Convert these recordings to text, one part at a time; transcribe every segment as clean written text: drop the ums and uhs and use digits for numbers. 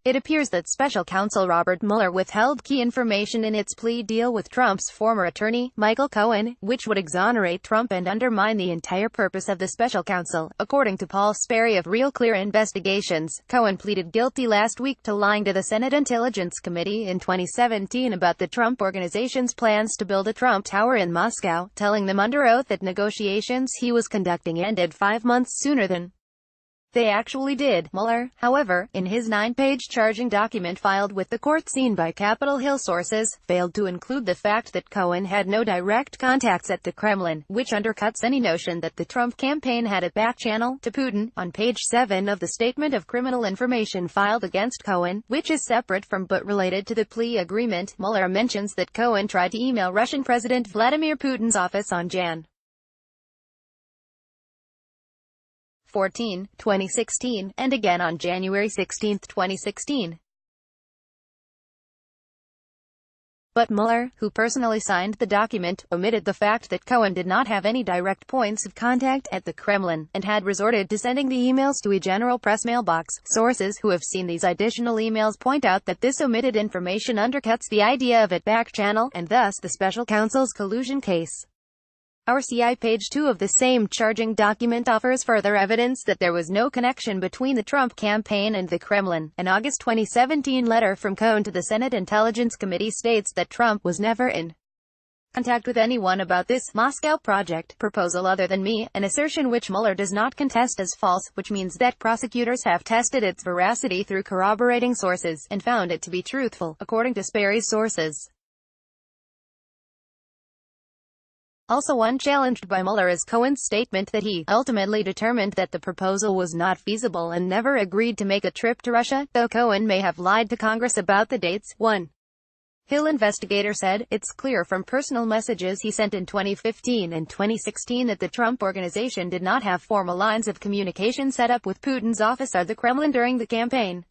It appears that special counsel Robert Mueller withheld key information in its plea deal with Trump's former attorney, Michael Cohen, which would exonerate Trump and undermine the entire purpose of the special counsel. According to Paul Sperry of Real Clear Investigations, Cohen pleaded guilty last week to lying to the Senate Intelligence Committee in 2017 about the Trump Organization's plans to build a Trump Tower in Moscow, telling them under oath that negotiations he was conducting ended 5 months sooner than they actually did. Mueller, however, in his 9-page charging document filed with the court seen by Capitol Hill sources, failed to include the fact that Cohen had no direct contacts at the Kremlin, which undercuts any notion that the Trump campaign had a backchannel to Putin. On page 7 of the Statement of Criminal Information filed against Cohen, which is separate from but related to the plea agreement, Mueller mentions that Cohen tried to email Russian President Vladimir Putin's office on Jan. 14, 2016, and again on January 16, 2016. But Mueller, who personally signed the document, omitted the fact that Cohen did not have any direct points of contact at the Kremlin, and had resorted to sending the emails to a general press mailbox. Sources who have seen these additional emails point out that this omitted information undercuts the idea of a backchannel, and thus the special counsel's collusion case. Our CI page 2 of the same charging document offers further evidence that there was no connection between the Trump campaign and the Kremlin. An August 2017 letter from Cohen to the Senate Intelligence Committee states that Trump was never in contact with anyone about this Moscow project proposal other than me, an assertion which Mueller does not contest as false, which means that prosecutors have tested its veracity through corroborating sources, and found it to be truthful, according to Sperry's sources. Also unchallenged by Mueller is Cohen's statement that he ultimately determined that the proposal was not feasible and never agreed to make a trip to Russia, though Cohen may have lied to Congress about the dates. 1. Hill investigator said, "It's clear from personal messages he sent in 2015 and 2016 that the Trump Organization did not have formal lines of communication set up with Putin's office or the Kremlin during the campaign.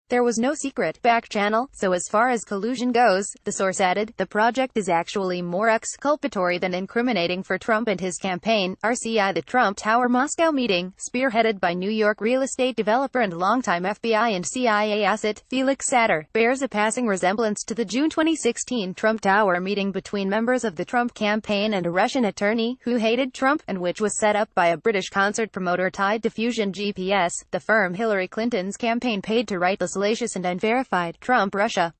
There was no secret backchannel, so as far as collusion goes," the source added, "the project is actually more exculpatory than incriminating for Trump and his campaign." RCI The Trump Tower Moscow meeting, spearheaded by New York real estate developer and longtime FBI and CIA asset, Felix Sater, bears a passing resemblance to the June 2016 Trump Tower meeting between members of the Trump campaign and a Russian attorney who hated Trump, and which was set up by a British concert promoter tied to Fusion GPS, the firm Hillary Clinton's campaign paid to write the salacious and unverified Trump-Russia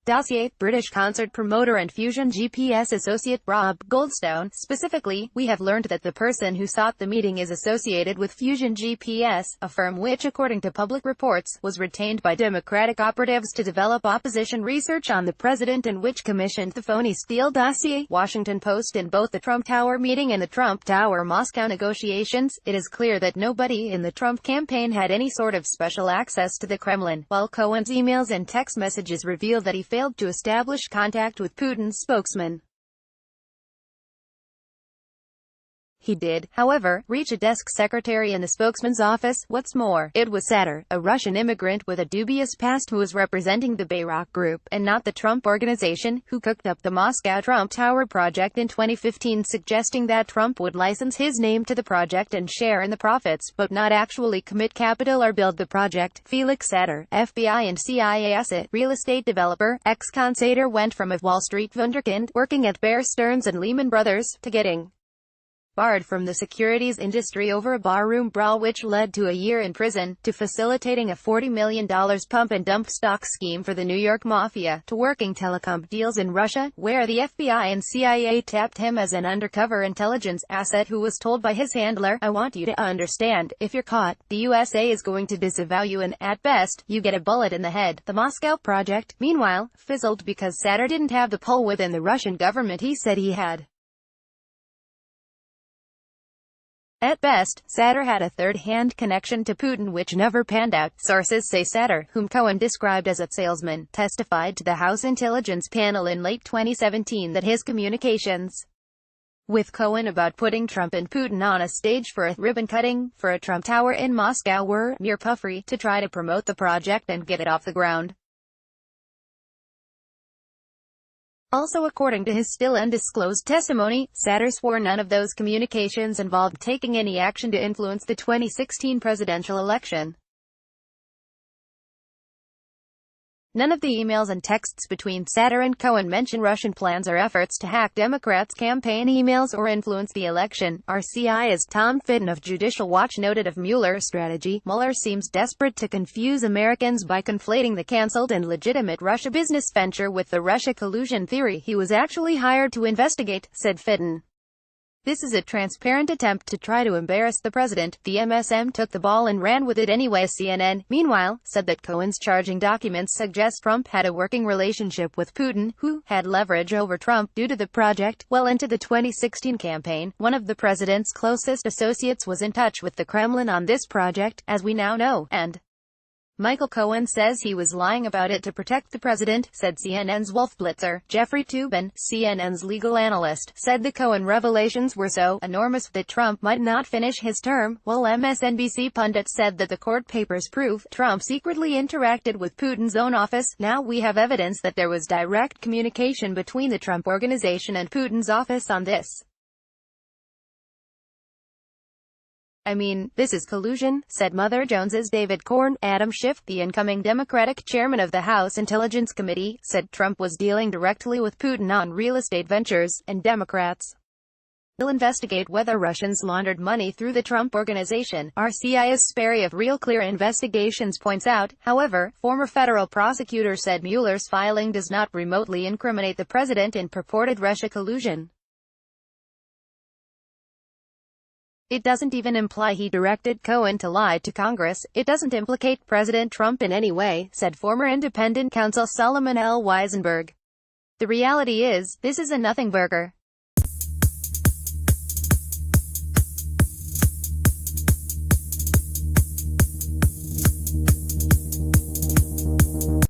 dossier. British concert promoter and Fusion GPS associate Rob Goldstone. Specifically, we have learned that the person who sought the meeting is associated with Fusion GPS, a firm which, according to public reports, was retained by Democratic operatives to develop opposition research on the president and which commissioned the phony Steele dossier. Washington Post. In both the Trump Tower meeting and the Trump Tower Moscow negotiations, it is clear that nobody in the Trump campaign had any sort of special access to the Kremlin, while Cohen's emails and text messages reveal that he failed to establish contact with Putin's spokesman. He did, however, reach a desk secretary in the spokesman's office. What's more, it was Sater, a Russian immigrant with a dubious past who was representing the Bayrock Group, and not the Trump Organization, who cooked up the Moscow Trump Tower project in 2015, suggesting that Trump would license his name to the project and share in the profits, but not actually commit capital or build the project. Felix Sater, FBI and CIA asset, real estate developer, ex-con Sater went from a Wall Street wunderkind, working at Bear Stearns and Lehman Brothers, to getting barred from the securities industry over a barroom brawl which led to a year in prison, to facilitating a $40 million pump-and-dump stock scheme for the New York Mafia, to working telecom deals in Russia, where the FBI and CIA tapped him as an undercover intelligence asset who was told by his handler, "I want you to understand, if you're caught, the USA is going to disavow you and, at best, you get a bullet in the head." The Moscow project, meanwhile, fizzled because Sater didn't have the pull within the Russian government he said he had. At best, Sater had a third-hand connection to Putin which never panned out. Sources say Sater, whom Cohen described as a salesman, testified to the House Intelligence Panel in late 2017 that his communications with Cohen about putting Trump and Putin on a stage for a ribbon-cutting for a Trump Tower in Moscow were mere puffery to try to promote the project and get it off the ground. Also, according to his still undisclosed testimony, Satter swore none of those communications involved taking any action to influence the 2016 presidential election. None of the emails and texts between Satter and Cohen mention Russian plans or efforts to hack Democrats' campaign emails or influence the election. RCI, as Tom Fitton of Judicial Watch noted of Mueller's strategy, Mueller seems desperate to confuse Americans by conflating the cancelled and legitimate Russia business venture with the Russia collusion theory he was actually hired to investigate, said Fitton. This is a transparent attempt to try to embarrass the president. The MSM took the ball and ran with it anyway. CNN, meanwhile, said that Cohen's charging documents suggest Trump had a working relationship with Putin, who had leverage over Trump due to the project. Well into the 2016 campaign, one of the president's closest associates was in touch with the Kremlin on this project, as we now know, and Michael Cohen says he was lying about it to protect the president, said CNN's Wolf Blitzer. Jeffrey Toobin, CNN's legal analyst, said the Cohen revelations were so enormous that Trump might not finish his term, while MSNBC pundits said that the court papers prove Trump secretly interacted with Putin's own office. Now we have evidence that there was direct communication between the Trump Organization and Putin's office on this. I mean, this is collusion, said Mother Jones's David Corn. Adam Schiff, the incoming Democratic chairman of the House Intelligence Committee, said Trump was dealing directly with Putin on real estate ventures, and Democrats will investigate whether Russians laundered money through the Trump Organization. RCI's Sperry of Real Clear Investigations points out, however, former federal prosecutor said Mueller's filing does not remotely incriminate the president in purported Russia collusion. It doesn't even imply he directed Cohen to lie to Congress. It doesn't implicate President Trump in any way, said former independent counsel Solomon L. Weisenberg. The reality is, this is a nothing burger.